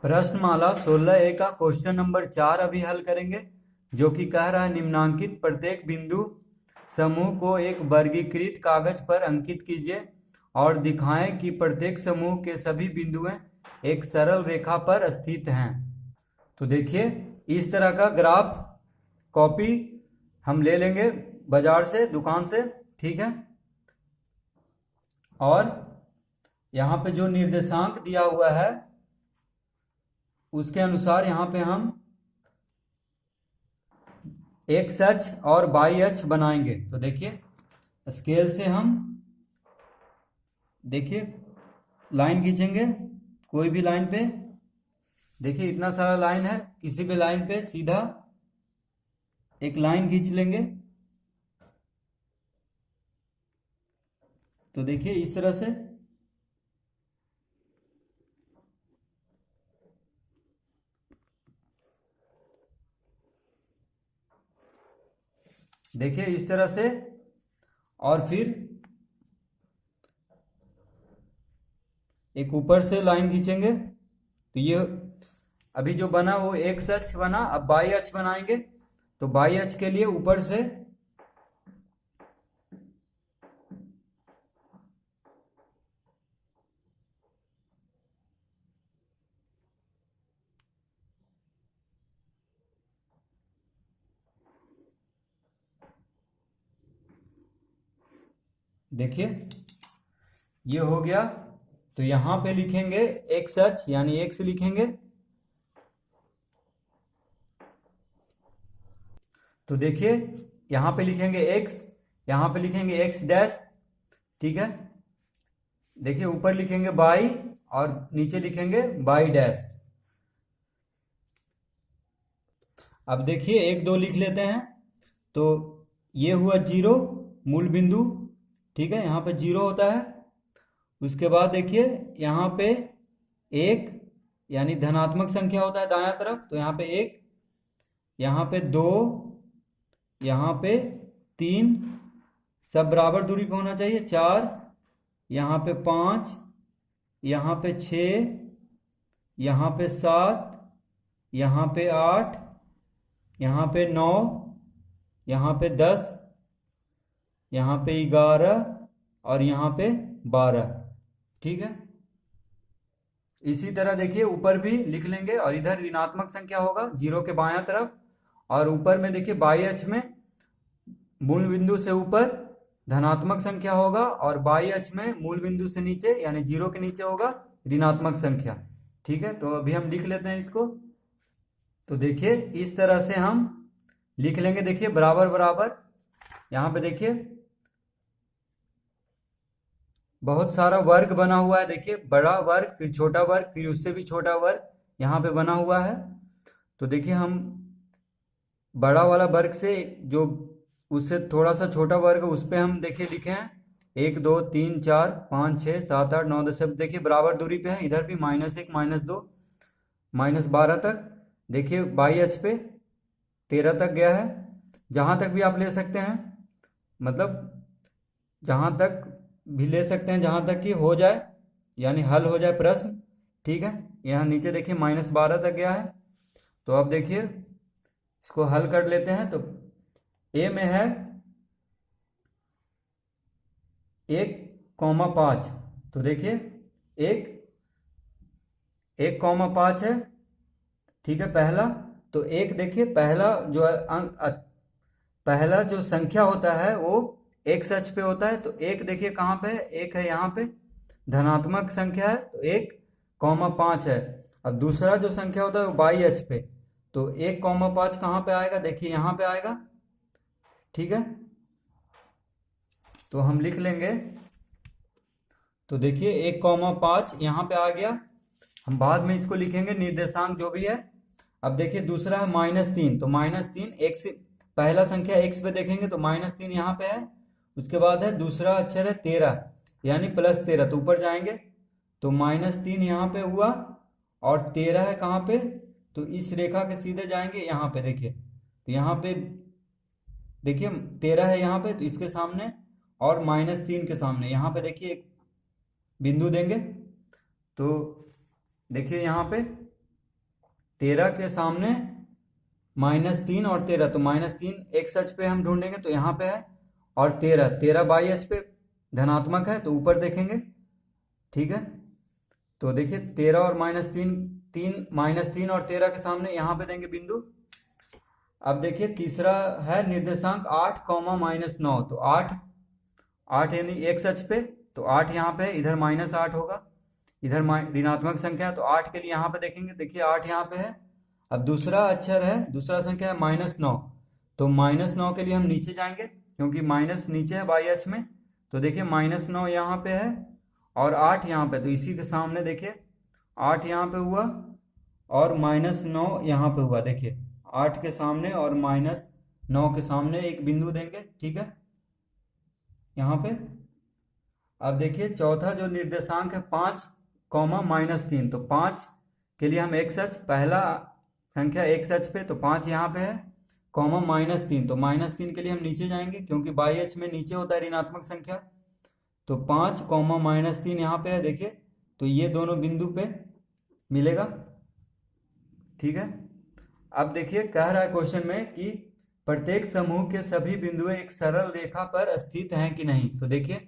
प्रश्नमाला 16A का question number 4 अभी हल करेंगे, जो कि कह रहा है निम्नांकित प्रत्येक बिंदु समूह को एक वर्गीकृत कागज पर अंकित कीजिए और दिखाएं कि प्रत्येक समूह के सभी बिंदुएं एक सरल रेखा पर स्थित हैं। तो देखिए, इस तरह का ग्राफ कॉपी हम ले लेंगे बाजार से, दुकान से, ठीक है। और यहाँ पे जो निर्देशांक दिया हुआ है उसके अनुसार यहाँ पे हम एक्स अक्ष और वाई अक्ष बनाएंगे। तो देखिए, स्केल से हम देखिए लाइन खींचेंगे, कोई भी लाइन पे। देखिए इतना सारा लाइन है, किसी भी लाइन पे सीधा एक लाइन खींच लेंगे। तो देखिए इस तरह से देखिए इस तरह से, और फिर एक ऊपर से लाइन खींचेंगे। तो ये अभी जो बना वो एक्स अक्ष बना, अब वाई अक्ष बनाएंगे। तो वाई अक्ष के लिए ऊपर से देखिए ये हो गया। तो यहां पे लिखेंगे एक्स अक्ष यानी एक्स लिखेंगे। तो देखिए यहां पे लिखेंगे एक्स, यहां पे लिखेंगे एक्स डैश, ठीक है। देखिए ऊपर लिखेंगे वाई और नीचे लिखेंगे वाई डैश। अब देखिए 1 2 लिख लेते हैं। तो ये हुआ 0 मूल बिंदु, ठीक है, यहाँ पे 0 होता है। उसके बाद देखिए यहाँ पे 1 यानी धनात्मक संख्या होता है दायां तरफ, तो यहाँ पे 1, यहाँ पे 2, यहाँ पे 3, सब बराबर दूरी पे होना चाहिए, 4, यहाँ पे 5, यहाँ पे 6, यहाँ पे 7, यहाँ पे 8, यहाँ पे 9, यहाँ पे 10, यहाँ पे 11 और यहाँ पे 12, ठीक है। इसी तरह देखिए ऊपर भी लिख लेंगे, और इधर ऋणात्मक संख्या होगा 0 के बायां तरफ, और ऊपर में देखिए वाई अक्ष में मूल बिंदु से ऊपर धनात्मक संख्या होगा, और वाई अक्ष में मूल बिंदु से नीचे यानी 0 के नीचे होगा ऋणात्मक संख्या, ठीक है। तो अभी हम लिख लेते हैं इसको। तो देखिए इस तरह से हम लिख लेंगे। देखिए बराबर बराबर, यहाँ पे देखिए बहुत सारा वर्ग बना हुआ है। देखिए बड़ा वर्ग, फिर छोटा वर्ग, फिर उससे भी छोटा वर्ग यहाँ पे बना हुआ है। तो देखिए हम बड़ा वाला वर्ग से जो उससे थोड़ा सा छोटा वर्ग है उस पे हम देखिए लिखे हैं 1 2 3 4 5 6 7 8 9 10। सब देखिए बराबर दूरी पे है। इधर भी -1 -2 -12 तक। देखिए वाई अक्ष पे 13 तक गया है। जहाँ तक भी आप ले सकते हैं, मतलब जहाँ तक भी ले सकते हैं जहाँ तक कि हो जाए, यानी हल हो जाए प्रश्न, ठीक है। यहाँ नीचे देखिए -12 तक गया है। तो अब देखिए इसको हल कर लेते हैं। तो ए में है 1,5। तो देखिए 1,5 है, ठीक है, पहला। तो एक देखिए पहला जो अंक, पहला जो संख्या होता है वो एक्स अक्ष पे होता है। तो एक देखिए कहाँ पे है, एक है यहाँ पे, धनात्मक संख्या है, तो 1,5 है। अब दूसरा जो संख्या होता है वो वाई अक्ष पे। तो 1,5 कहाँ पे आएगा, देखिए यहाँ पे आएगा, ठीक है। तो हम लिख लेंगे। तो देखिए 1,5 यहाँ पे आ गया। हम बाद में इसको लिखेंगे निर्देशांक जो भी है। अब देखिए दूसरा है -3। तो -3 एक्स, पहला संख्या एक्स पे देखेंगे तो -3 यहाँ पे है। उसके बाद है दूसरा अक्षर है 13 यानी +13। तो ऊपर जाएंगे तो -3 यहाँ पे हुआ, और 13 है कहाँ पे, तो इस रेखा के सीधे जाएंगे यहाँ पे। देखिए तो यहाँ पे देखिए 13 है यहाँ पे, तो इसके सामने और -3 के सामने यहाँ पे देखिए एक बिंदु देंगे। तो देखिए यहाँ पे 13 के सामने -3 और 13, तो -3 एक्स अक्ष पे हम ढूंढेंगे तो यहाँ पे है, और 13 वाई अक्ष पे धनात्मक है तो ऊपर देखेंगे। ठीक है, तो देखिए 13 और -3 और 13 के सामने यहाँ पे देंगे बिंदु। अब देखिए तीसरा है निर्देशांक 8, -9, तो 8 यानी एक्स अक्ष पे, तो 8 यहाँ पे, इधर -8 होगा, इधर ऋणात्मक संख्या, तो 8 के लिए यहाँ पे देखेंगे, देखिए 8 यहाँ पे है। अब दूसरा अक्षर है, दूसरा संख्या है -9, तो -9 के लिए हम नीचे जाएंगे क्योंकि माइनस नीचे है वाई अक्ष में, तो देखिए -9 यहाँ पे है और 8 यहाँ पे, तो इसी के सामने देखिए 8 यहाँ पे हुआ और -9 यहाँ पे हुआ। देखिए 8 के सामने और -9 के सामने एक बिंदु देंगे। ठीक है, यहाँ पे। अब देखिए चौथा जो निर्देशांक है 5, -3, तो 5 के लिए हम एक्स अक्ष, पहला संख्या एक्स अक्ष पे, तो 5 यहाँ पे है, -3, तो -3 के लिए हम नीचे जाएंगे क्योंकि वाई अक्ष में नीचे होता है ऋणात्मक संख्या, तो 5, -3 यहाँ पे है। देखिए तो ये दोनों बिंदु पे मिलेगा। ठीक है, अब देखिए कह रहा है क्वेश्चन में कि प्रत्येक समूह के सभी बिंदु एक सरल रेखा पर स्थित हैं कि नहीं। तो देखिए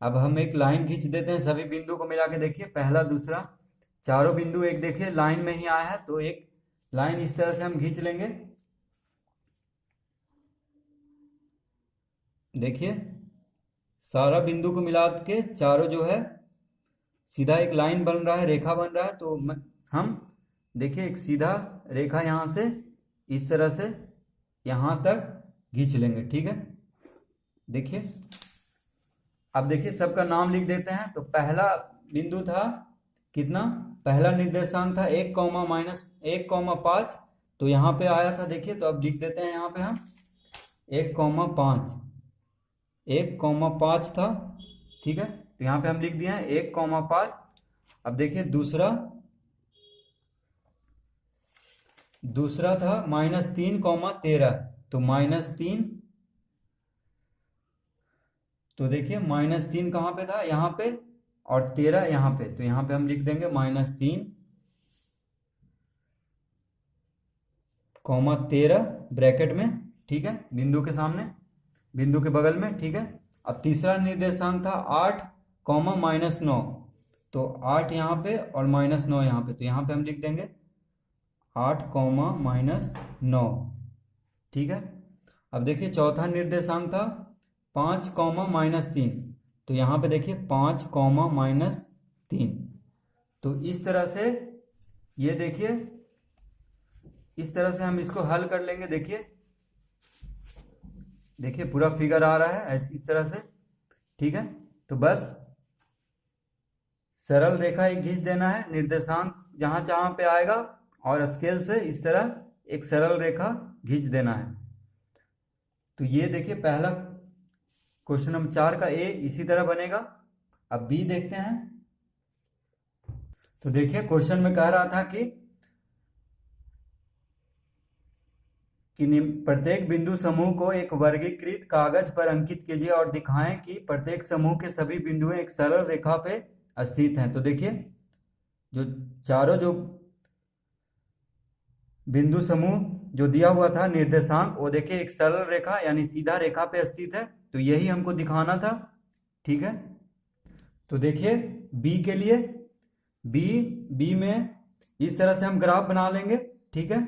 अब हम एक लाइन खींच देते हैं सभी बिंदु को मिला के। देखिए पहला, दूसरा, चारों बिंदु एक देखिए लाइन में ही आया है, तो एक लाइन इस तरह से हम खींच लेंगे। देखिए सारा बिंदु को मिला के चारों जो है सीधा एक लाइन बन रहा है, रेखा बन रहा है, तो हम देखिए एक सीधा रेखा यहाँ से इस तरह से यहाँ तक खींच लेंगे। ठीक है, देखिए अब देखिए सबका नाम लिख देते हैं। तो पहला बिंदु था कितना, पहला निर्देशांक था 1, तो यहाँ पे आया था। देखिए तो अब लिख देते हैं यहाँ पे हम 1, 5 था। ठीक है, तो यहाँ पे हम लिख दिए हैं 1, 5। अब देखिए दूसरा था -3, 13, तो -3, तो देखिए -3 कहाँ पे था, यहाँ पे, और 13 यहाँ पे, तो यहाँ पे हम लिख देंगे -3, 13 ब्रैकेट में। ठीक है, बिंदु के सामने, बिंदु के बगल में। ठीक है, अब तीसरा निर्देशांक था 8, -9, तो 8 यहाँ पे और -9 यहाँ पे, तो यहाँ पे हम लिख देंगे 8, -9। ठीक है, अब देखिए चौथा निर्देशांक था 5, -3, तो यहाँ पे देखिए 5, -3। तो इस तरह से ये देखिए इस तरह से हम इसको हल कर लेंगे। देखिए पूरा फिगर आ रहा है ऐसे इस तरह से। ठीक है, तो बस सरल रेखा एक खींच देना है, निर्देशांक जहां जहां पे आएगा और स्केल से इस तरह एक सरल रेखा खींच देना है। तो ये देखिए पहला क्वेश्चन नंबर 4 का ए इसी तरह बनेगा। अब बी देखते हैं। तो देखिए क्वेश्चन में कह रहा था कि प्रत्येक बिंदु समूह को एक वर्गीकृत कागज पर अंकित कीजिए और दिखाएं कि प्रत्येक समूह के सभी बिंदु एक सरल रेखा पे स्थित हैं। तो देखिए जो चारों जो बिंदु समूह जो दिया हुआ था निर्देशांक, वो देखिए एक सरल रेखा यानी सीधा रेखा पे स्थित है, तो यही हमको दिखाना था। ठीक है, तो देखिए बी के लिए बी में इस तरह से हम ग्राफ बना लेंगे। ठीक है,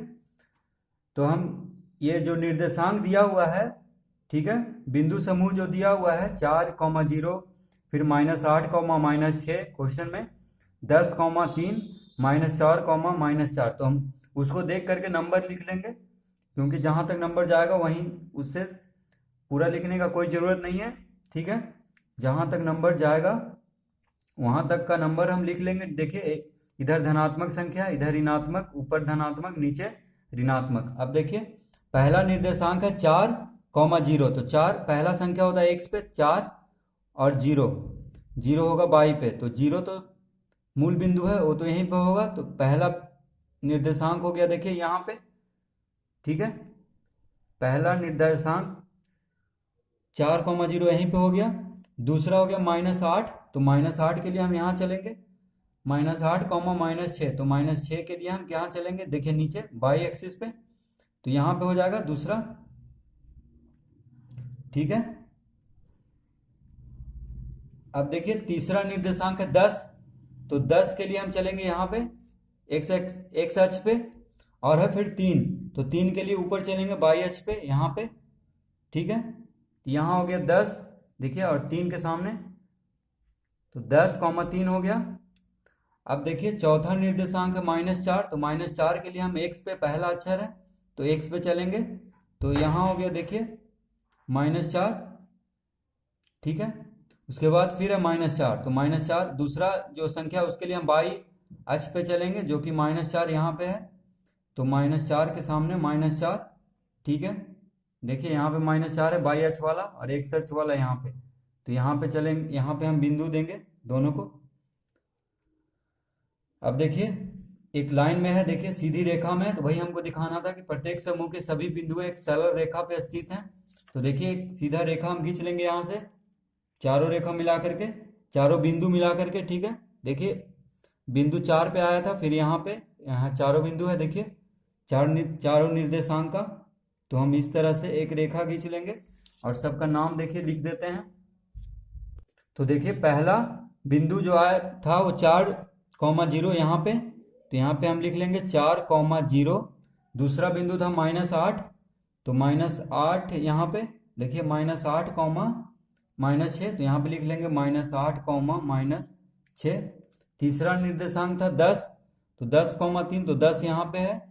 तो हम ये जो निर्देशांक दिया हुआ है, ठीक है, बिंदु समूह जो दिया हुआ है 4, 0, फिर -8, -6 क्वेश्चन में 10, 3, -4, -4, तो हम उसको देख करके नंबर लिख लेंगे क्योंकि जहां तक नंबर जाएगा वहीं उससे पूरा लिखने का कोई ज़रूरत नहीं है। ठीक है, जहां तक नंबर जाएगा वहां तक का नंबर हम लिख लेंगे। देखिए इधर धनात्मक संख्या, इधर ऋणात्मक, ऊपर धनात्मक, नीचे ऋणात्मक। अब देखिए पहला निर्देशांक है 4, 0, तो 4 पहला संख्या होता है x पे, 4 और 0 होगा y पे, तो 0 तो मूल बिंदु है वो तो यहीं पे होगा, तो पहला निर्देशांक हो गया देखिए यहाँ पे। ठीक है, पहला निर्देशांक 4, 0 यहीं पे हो गया। दूसरा हो गया -8, तो -8 के लिए हम यहाँ चलेंगे, -8 कॉमा -6, तो -6 के लिए हम क्या चलेंगे, देखिए नीचे बाई एक्सिस पे, तो यहाँ पे हो जाएगा दूसरा, ठीक है। अब देखिए तीसरा निर्देशांक है 10, तो 10 के लिए हम चलेंगे यहाँ पे एक्स अक्ष पे, और है फिर 3, तो 3 के लिए ऊपर चलेंगे बाई अक्ष पे यहाँ पे, ठीक है। तो यहाँ हो गया 10, देखिए, और 3 के सामने, तो 10,3 हो गया। अब देखिए चौथा निर्देशांक है -4, तो -4 के लिए हम x पे पहला अक्षर है तो x पे चलेंगे, तो यहाँ हो गया देखिए -4, ठीक है। उसके बाद फिर है -4, तो -4 दूसरा जो संख्या उसके लिए हम बाई अक्ष पे चलेंगे, जो कि -4 यहाँ पे है, तो -4 के सामने -4, ठीक है। देखिए यहाँ पे -4 है बाई अक्ष वाला और x अक्ष वाला यहाँ पे, तो यहाँ पे चलेंगे, यहाँ पे हम बिंदु देंगे दोनों को। अब देखिए एक लाइन में है, देखिए सीधी रेखा में है, तो वही हमको दिखाना था कि प्रत्येक समूह के सभी बिंदु एक सरल रेखा पे स्थित हैं। तो देखिए एक सीधा रेखा हम खींच लेंगे यहाँ से, चारों रेखा मिला करके, चारों बिंदु मिला करके, ठीक है। देखिए बिंदु 4 पे आया था, फिर यहाँ पे, यहाँ चारों बिंदु है, देखिए चारों निर्देशांक का, तो हम इस तरह से एक रेखा खींच लेंगे और सबका नाम देखिए लिख देते हैं। तो देखिए पहला बिंदु जो आया था वो 4,0 यहाँ पे, तो यहाँ पे हम लिख लेंगे 4,0। दूसरा बिंदु था -8, तो -8 यहाँ पे, देखिए -8, -6, तो यहाँ पे लिख लेंगे -8, -6। तीसरा निर्देशांक था 10, तो 10,3, तो 10 यहाँ पे है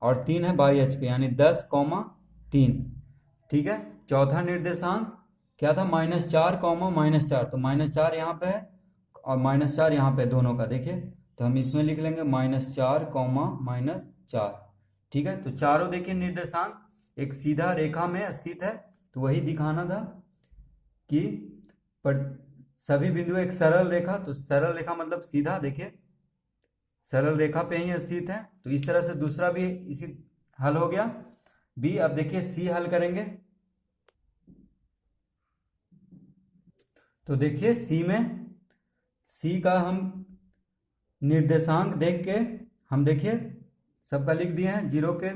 और 3 है बाई अक्ष पे, यानी 10,3, ठीक है। चौथा निर्देशांक क्या था, -4, -4, तो -4 यहाँ पे है और -4 यहाँ पे दोनों का, देखिए, तो हम इसमें लिख लेंगे -4, -4, ठीक है। तो चारों देखिए निर्देशांक एक सीधा रेखा में स्थित है, तो वही दिखाना था कि पर सभी बिंदु एक सरल रेखा, तो सरल रेखा मतलब सीधा, देखिए सरल रेखा पे ही स्थित है। तो इस तरह से दूसरा भी इसी हल हो गया बी। अब देखिए सी हल करेंगे, तो देखिए सी में, सी का हम निर्देशांक देख के हम देखिए सबका लिख दिए हैं। 0 के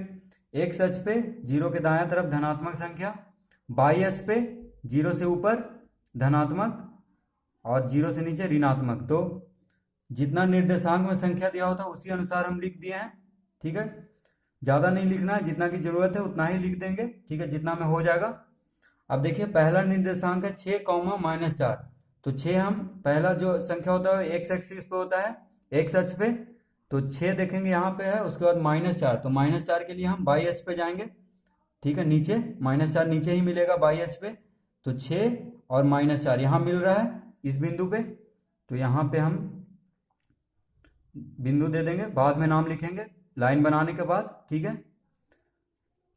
एक्स अक्ष पे 0 के दायां तरफ धनात्मक संख्या, बाई अक्ष पे 0 से ऊपर धनात्मक और 0 से नीचे ऋणात्मक। तो जितना निर्देशांक में संख्या दिया होता है उसी अनुसार हम लिख दिए हैं, ठीक है। ज़्यादा नहीं लिखना है, जितना की जरूरत है उतना ही लिख देंगे, ठीक है, जितना में हो जाएगा। अब देखिए पहला निर्देशांक है 6, -4, तो 6 हम पहला जो संख्या होता है एक्स एक्सिस पे होता है, एक्स अक्ष पे, तो 6 देखेंगे यहाँ पे है। उसके बाद -4, तो -4 के लिए हम बाई अक्ष पे जाएंगे, ठीक है, नीचे -4 नीचे ही मिलेगा बाई अक्ष पे, तो 6 और -4 यहाँ मिल रहा है इस बिंदु पे, तो यहाँ पे हम बिंदु दे देंगे, बाद में नाम लिखेंगे लाइन बनाने के बाद, ठीक है,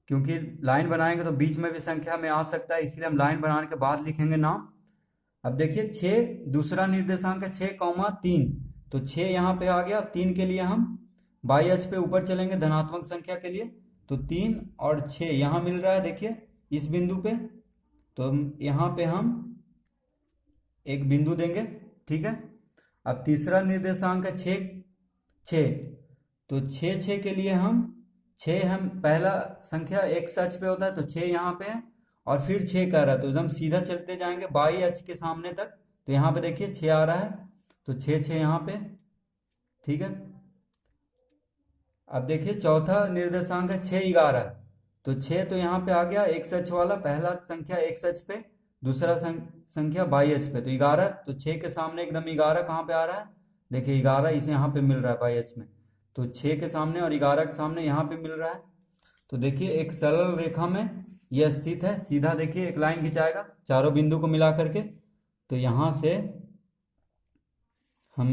क्योंकि लाइन बनाएंगे तो बीच में भी संख्या में आ सकता है, इसलिए हम लाइन बनाने के बाद लिखेंगे नाम। अब देखिए 6 दूसरा निर्देशांक है 6,3, तो 6 यहाँ पे आ गया। 3 के लिए हम बाई अक्ष पे ऊपर चलेंगे धनात्मक संख्या के लिए, तो 3 और 6 यहाँ मिल रहा है, देखिए इस बिंदु पे, तो यहाँ पे हम एक बिंदु देंगे, ठीक है। अब तीसरा निर्देशांक है 6, तो 6 के लिए हम 6 हम पहला संख्या एक्स अक्ष पे होता है, तो 6 यहाँ पे है और फिर 6 कह रहा है, तो हम सीधा चलते जाएंगे बाई अक्ष के सामने तक, तो यहाँ पे देखिए 6 आ रहा है, तो 6 यहाँ पे, ठीक है। अब देखिए चौथा निर्देशांक है 6,11, तो 6 तो यहाँ पे आ गया एक्स अक्ष वाला, पहला संख्या एक्स अक्ष पे, दूसरा संख्या बाई अक्ष पे, तो 11, तो 6 के सामने एकदम 11 कहाँ पे आ रहा है, देखिए 11 इसे यहाँ पे मिल रहा है बाई अक्ष में, तो 6 के सामने और 11 के सामने यहाँ पे मिल रहा है। तो देखिए एक सरल रेखा में यह स्थित है, सीधा देखिए एक लाइन खिंचाएगा चारों बिंदु को मिला करके, तो यहाँ से हम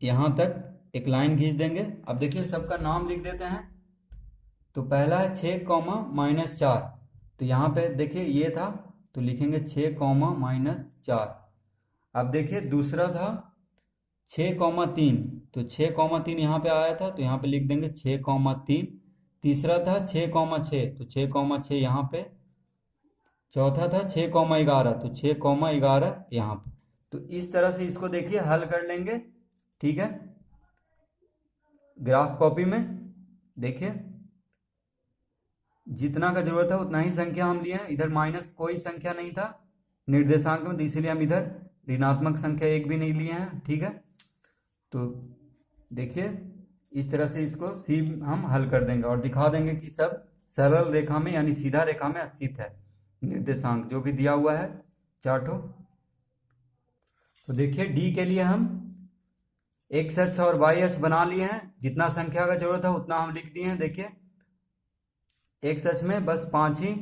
यहाँ तक एक लाइन खींच देंगे। अब देखिए सबका नाम लिख देते हैं, तो पहला है 6, -4, तो यहाँ पे देखिए ये था, तो लिखेंगे 6, -4। अब देखिए दूसरा था 6,3, तो 6,3 यहाँ पे आया था, तो यहाँ पे लिख देंगे 6,3। तीसरा था 6,6, तो 6,6 यहाँ पे। चौथा था 6,11, तो 6,11 यहाँ पे। तो इस तरह से इसको देखिए हल कर लेंगे, ठीक है। ग्राफ कॉपी में देखिए जितना का जरूरत है उतना ही संख्या हम लिए हैं। इधर माइनस कोई संख्या नहीं था निर्देशांक में, तो इसीलिए हम इधर ऋणात्मक संख्या एक भी नहीं लिए हैं। ठीक है, तो देखिए इस तरह से इसको सी हम हल कर देंगे और दिखा देंगे कि सब सरल रेखा में यानी सीधा रेखा में स्थित है निर्देशांक जो भी दिया हुआ है चार्ट हो। तो देखिए डी के लिए हम एक्स अक्ष और वाई अक्ष बना लिए हैं। जितना संख्या का जरूरत है उतना हम लिख दिए हैं। देखिए एक्स अक्ष में बस 5 ही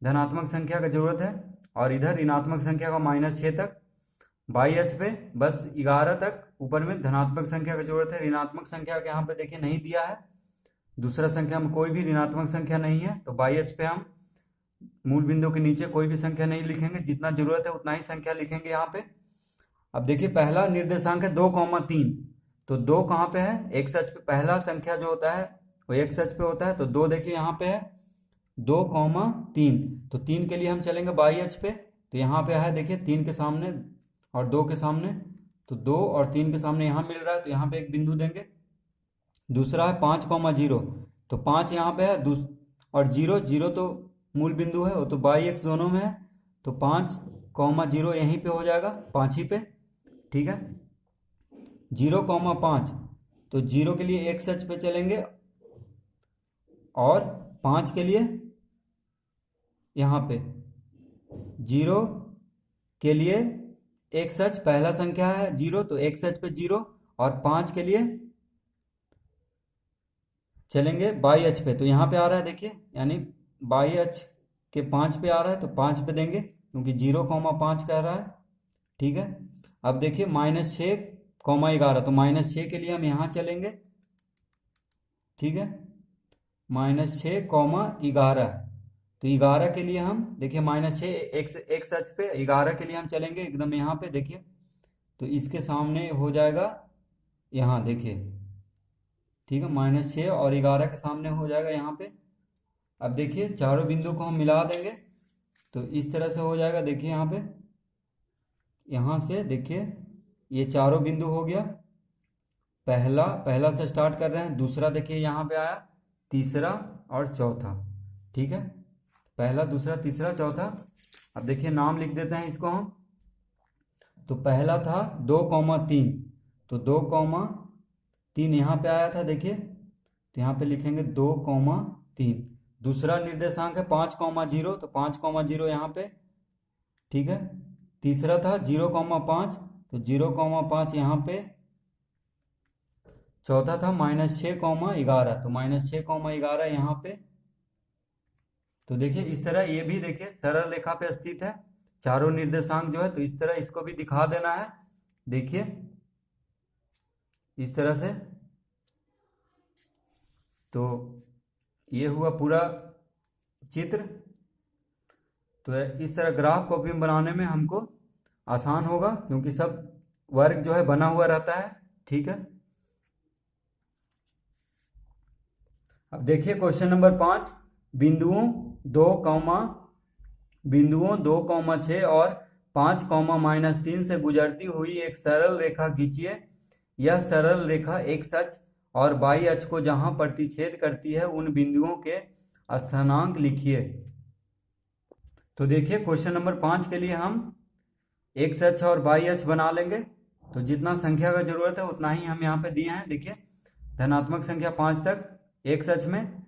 धनात्मक संख्या का जरूरत है और इधर ऋणात्मक संख्या का -6 तक। वाई अक्ष पे बस 11 तक ऊपर में धनात्मक संख्या की जरूरत है। ऋणात्मक संख्या के यहाँ पे देखिए नहीं दिया है, दूसरा संख्या में कोई भी ऋणात्मक संख्या नहीं है, तो वाई अक्ष पे हम मूल बिंदु के नीचे कोई भी संख्या नहीं लिखेंगे, जितना जरूरत है उतना ही संख्या लिखेंगे यहाँ पे। अब देखिए पहला निर्देशांक है 2,3, तो 2 कहाँ पे है? एक्स अक्ष पे पहला संख्या जो होता है वो एक्स अक्ष पे होता है, तो 2 देखिए यहाँ पे है 2,3, तो 3 के लिए हम चलेंगे वाई अक्ष पे, तो यहाँ पे है देखिए 3 के सामने और 2 के सामने, तो 2 और 3 के सामने यहाँ मिल रहा है, तो यहाँ पे एक बिंदु देंगे। दूसरा है 5,0, तो 5 यहाँ पे है और 0 तो मूल बिंदु है, वो तो वाई एक्स दोनों में है, तो 5,0 यहीं पे हो जाएगा 5 ही पे। ठीक है, 0,5, तो 0 के लिए एक्स अक्ष पे चलेंगे और 5 के लिए यहाँ पे 0 के लिए एक्स अक्ष पहला संख्या है 0, तो एक्स अक्ष पे 0 और 5 के लिए चलेंगे वाई अक्ष पे, तो यहाँ पे आ रहा है देखिए, यानी वाई अक्ष के 5 पे आ रहा है, तो 5 पे देंगे क्योंकि 0,5 कह रहा है। ठीक है, अब देखिए -6,11, तो -6 के लिए हम यहाँ चलेंगे। ठीक है, -6,11, तो 11 के लिए हम देखिए -6 एक्स अक्ष पे, 11 के लिए हम चलेंगे एकदम यहाँ पे देखिए, तो इसके सामने हो जाएगा यहाँ देखिए। ठीक है, -6 और 11 के सामने हो जाएगा यहाँ पे। अब देखिए चारों बिंदु को हम मिला देंगे, तो इस तरह से हो जाएगा। देखिए यहाँ पे, यहाँ से देखिए ये चारों बिंदु हो गया, पहला से स्टार्ट कर रहे हैं, दूसरा देखिए यहाँ पे आया, तीसरा और चौथा। ठीक है, पहला, दूसरा, तीसरा, चौथा। अब देखिए नाम लिख देते हैं इसको हम, तो पहला था 2,3, तो 2,3 यहाँ पे आया था देखिए, तो यहाँ पे लिखेंगे 2,3। दूसरा निर्देशांक है 5,0, तो 5,0 यहाँ पे। ठीक है, तीसरा था 0,5, तो 0,5 यहाँ पे। चौथा था -6,11, तो -6,11 यहाँ पे। तो देखिए इस तरह ये भी देखिए सरल रेखा पे स्थित है, चारों निर्देशांक जो है, तो इस तरह इसको भी दिखा देना है। देखिए इस तरह से, तो ये हुआ पूरा चित्र। तो इस तरह ग्राफ कॉपी में बनाने में हमको आसान होगा क्योंकि सब वर्ग जो है बना हुआ रहता है। ठीक है, अब देखिए क्वेश्चन नंबर 5, बिंदुओं 2,6 और 5,-3 से गुजरती हुई एक सरल रेखा खींचिए। यह सरल रेखा एक्स अक्ष और वाई अक्ष को जहां प्रतिच्छेद करती है उन बिंदुओं के स्थानांक लिखिए। तो देखिए क्वेश्चन नंबर 5 के लिए हम एक्स अक्ष और वाई अक्ष बना लेंगे, तो जितना संख्या का जरूरत है उतना ही हम यहाँ पे दिए हैं। देखिए धनात्मक संख्या 5 तक एक्स अक्ष में,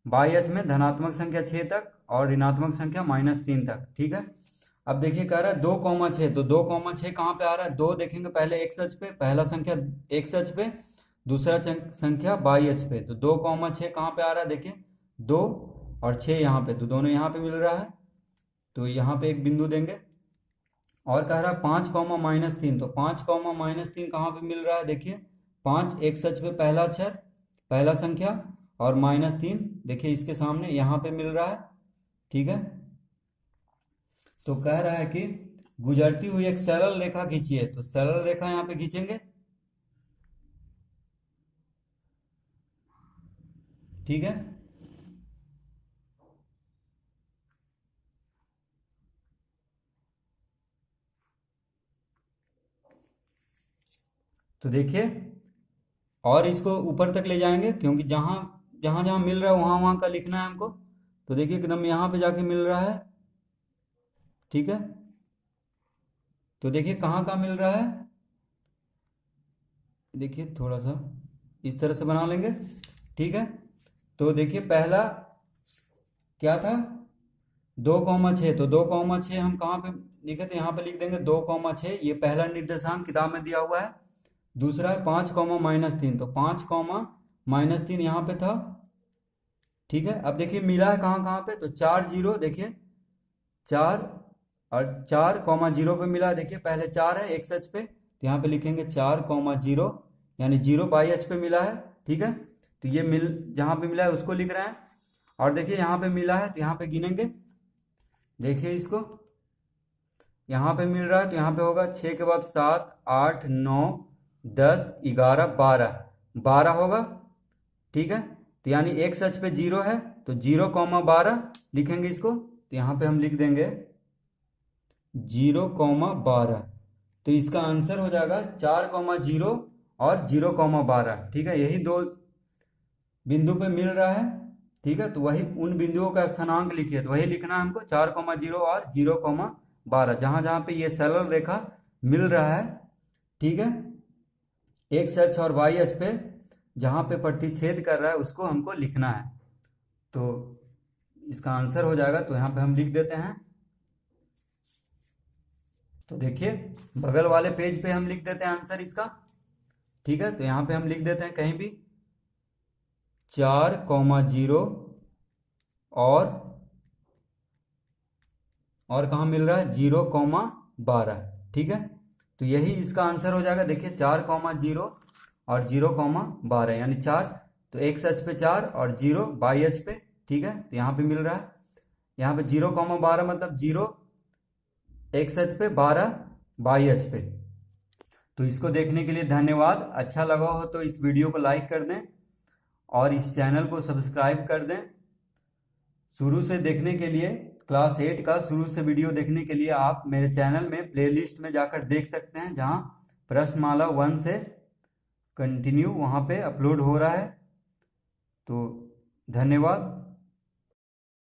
वाई अक्ष में धनात्मक संख्या 6 तक और ऋणात्मक संख्या -3 तक। ठीक है, अब देखिए कह रहा है 2,6, तो 2,6 कहाँ पे आ रहा है? 2 देखेंगे पहले एक्स अक्ष पे, पहला संख्या एक्स अक्ष पे, दूसरा संख्या वाई अक्ष पे, तो 2,6 कहाँ पे आ रहा है? देखिए 2 और 6 यहाँ पे, तो दोनों यहाँ पे मिल रहा है, तो यहाँ पे एक बिंदु देंगे। और कह रहा है 5,-3, तो 5,-3 कहाँ पे मिल रहा है? देखिए 5 एक्स अक्ष पे पहला अक्षर, पहला संख्या, और -3 देखिए इसके सामने यहाँ पे मिल रहा है। ठीक है, तो कह रहा है कि गुजरती हुई एक सरल रेखा खींचिए, तो सरल रेखा यहाँ पे खींचेंगे। ठीक है, तो देखिए और इसको ऊपर तक ले जाएंगे, क्योंकि जहाँ जहाँ जहाँ मिल रहा है वहाँ वहाँ का लिखना है हमको। तो देखिए एकदम यहाँ पे जाके मिल रहा है, ठीक है। तो देखिए कहाँ कहाँ मिल रहा है, देखिए थोड़ा सा इस तरह से बना लेंगे, ठीक है। तो देखिए पहला क्या था, 2,6, तो 2,6 हम कहाँ पे लिखे थे, यहाँ पे लिख देंगे 2,6, ये पहला निर्देशांक किताब में दिया हुआ है। दूसरा है 5,-3, तो 5,-3 यहाँ पे था, ठीक है। अब देखिए मिला है कहाँ कहाँ पे, तो 4 जीरो, देखिए 4 और 4,0 पे मिला है। देखिए पहले 4 है एक्स अक्ष पे, तो यहाँ पे लिखेंगे 4,0, यानी 0 वाई अक्ष पे मिला है, ठीक है। तो ये मिल जहाँ पे मिला है उसको लिख रहे हैं। और देखिए यहाँ पे मिला है, तो यहाँ पे गिनेंगे, देखिए इसको यहाँ पे मिल रहा है, तो यहाँ पे होगा 6 के बाद 7, 8, 9, 10, 11, 12 होगा, ठीक है। तो यानी एक्स अक्ष पे 0 है, तो 0,12 लिखेंगे इसको, तो यहाँ पे हम लिख देंगे 0,12। तो इसका आंसर हो जाएगा 4,0 और 0,12, ठीक है। यही दो बिंदु पे मिल रहा है, ठीक है। तो वही उन बिंदुओं का स्थानांक लिखिए, तो वही लिखना है हमको, 4,0 और 0,12, जहां जहां पे ये सरल रेखा मिल रहा है, ठीक है। एक्स अक्ष और वाई अक्ष पे जहां पे प्रतिच्छेद कर रहा है उसको हमको लिखना है। तो इसका आंसर हो जाएगा, तो यहाँ पे हम लिख देते हैं। तो देखिए बगल वाले पेज पे हम लिख देते हैं आंसर इसका, ठीक है। तो यहाँ पे हम लिख देते हैं कहीं भी 4,0 और कहाँ मिल रहा है 0,12, ठीक है। तो यही इसका आंसर हो जाएगा। देखिए 4,0 और 0,12 यानी 4, तो एक्स अक्ष पे 4 और 0 वाई अक्ष पे, ठीक है। तो यहाँ पे मिल रहा है, यहाँ पे 0,12 मतलब 0 एक्स अक्ष पे, 12 वाई अक्ष पे। तो इसको देखने के लिए धन्यवाद। अच्छा लगा हो तो इस वीडियो को लाइक कर दें और इस चैनल को सब्सक्राइब कर दें। शुरू से देखने के लिए, क्लास 8 का शुरू से वीडियो देखने के लिए आप मेरे चैनल में प्लेलिस्ट में जाकर देख सकते हैं, जहां प्रश्नमाला 1 से कंटिन्यू वहां पे अपलोड हो रहा है। तो धन्यवाद।